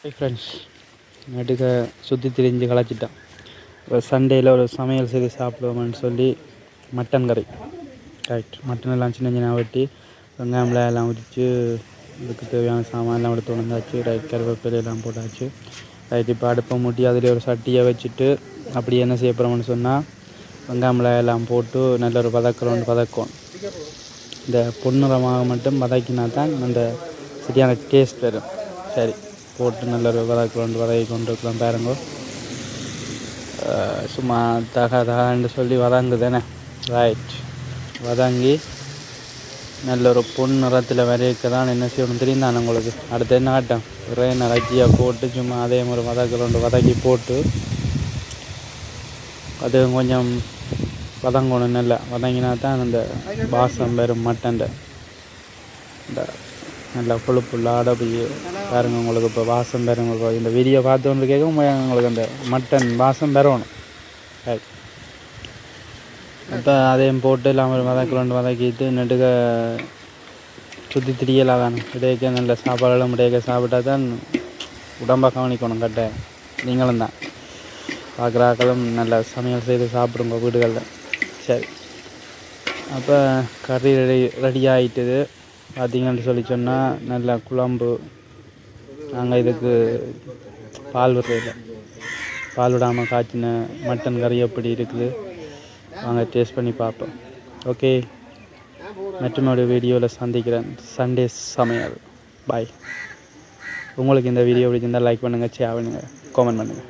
Hi friends, நட்டுக்க சுற்றி திரிஞ்சு களைச்சிட்டேன். ஒரு சண்டேயில் ஒரு சமையல் செய்து சாப்பிடுவோம்னு சொல்லி மட்டன் கறி. ரைட், மட்டன் எல்லாம் சின்ன சின்ன வெட்டி வெங்காயம்லாம் எல்லாம் உரித்து இதுக்கு தேவையான சாமான்லாம் எடுத்து வந்தாச்சு. ரைட், கருவேப்பிலையெல்லாம் போட்டாச்சு. ரைட், இப்போ அடுப்பை மூட்டி அதில் ஒரு சட்டியை வச்சுட்டு அப்படி என்ன செய்ய போகிறோம்னு சொன்னால் வெங்காயம்லாம் எல்லாம் போட்டு நல்ல ஒரு வதக்கும். இந்த பொன்னிறமாக மட்டும் வதக்கினா தான் அந்த சரியான டேஸ்ட் வரும். சரி, போட்டு நல்ல ஒரு வதக்கி கொண்டு இருக்கலாம் பாருங்க. சும்மா தகான்னு சொல்லி வதங்குதானே. ரைட், வதங்கி நல்ல ஒரு பொன் நிறத்தில் வரைக்க தான் என்ன செய்யணும் தெரியும் தானே உங்களுக்கு. அடுத்து என்ன ஆட்டம், ஒரே நரஜியாக போட்டு சும்மா அதே மாதிரி வதக்கி போட்டு அது கொஞ்சம் வதங்கணும். நல்லா வதங்கினா தான் அந்த வாசம் வரும். மட்டன் இந்த நல்லா கொழுப்புள்ளாட போய் பாருங்க. உங்களுக்கு இப்போ வாசம் பாருங்க. இந்த வீடியோ பார்த்து கேட்கும் உங்களுக்கு அந்த மட்டன் வாசம் வரணும். ரைட், இப்போ அதையும் போட்டு இல்லாமல் வதக்கிட்டு நெடுக்க சுற்றி திரியலாம் தானே. இடையக்க நல்ல சாப்பாடெல்லாம் இடையக்க சாப்பிட்டா தான் உடம்பாக கவனிக்கணும். கட்ட நீங்களும் தான் பார்க்குறாக்களும் நல்ல சமையல் செய்து சாப்பிடுங்க வீடுகளில். சரி, அப்போ கறி ரெடி ஆகிட்டுது பார்த்திங்கன்னு சொல்லி சொன்னால் நல்ல குழம்பு. நாங்கள் இதுக்கு பால் விடுறதில்லை, பால் விடாமல் காய்ச்சின மட்டன் கறி எப்படி இருக்குது வாங்க டேஸ்ட் பண்ணி பார்ப்போம். ஓகே, மற்றொரு வீடியோவில் சந்திக்கிறேன். சண்டே சமையல். பாய். உங்களுக்கு இந்த வீடியோ பிடிச்சிருந்தால் லைக் பண்ணுங்கள், ஷேர் பண்ணுங்கள், கமெண்ட் பண்ணுங்கள்.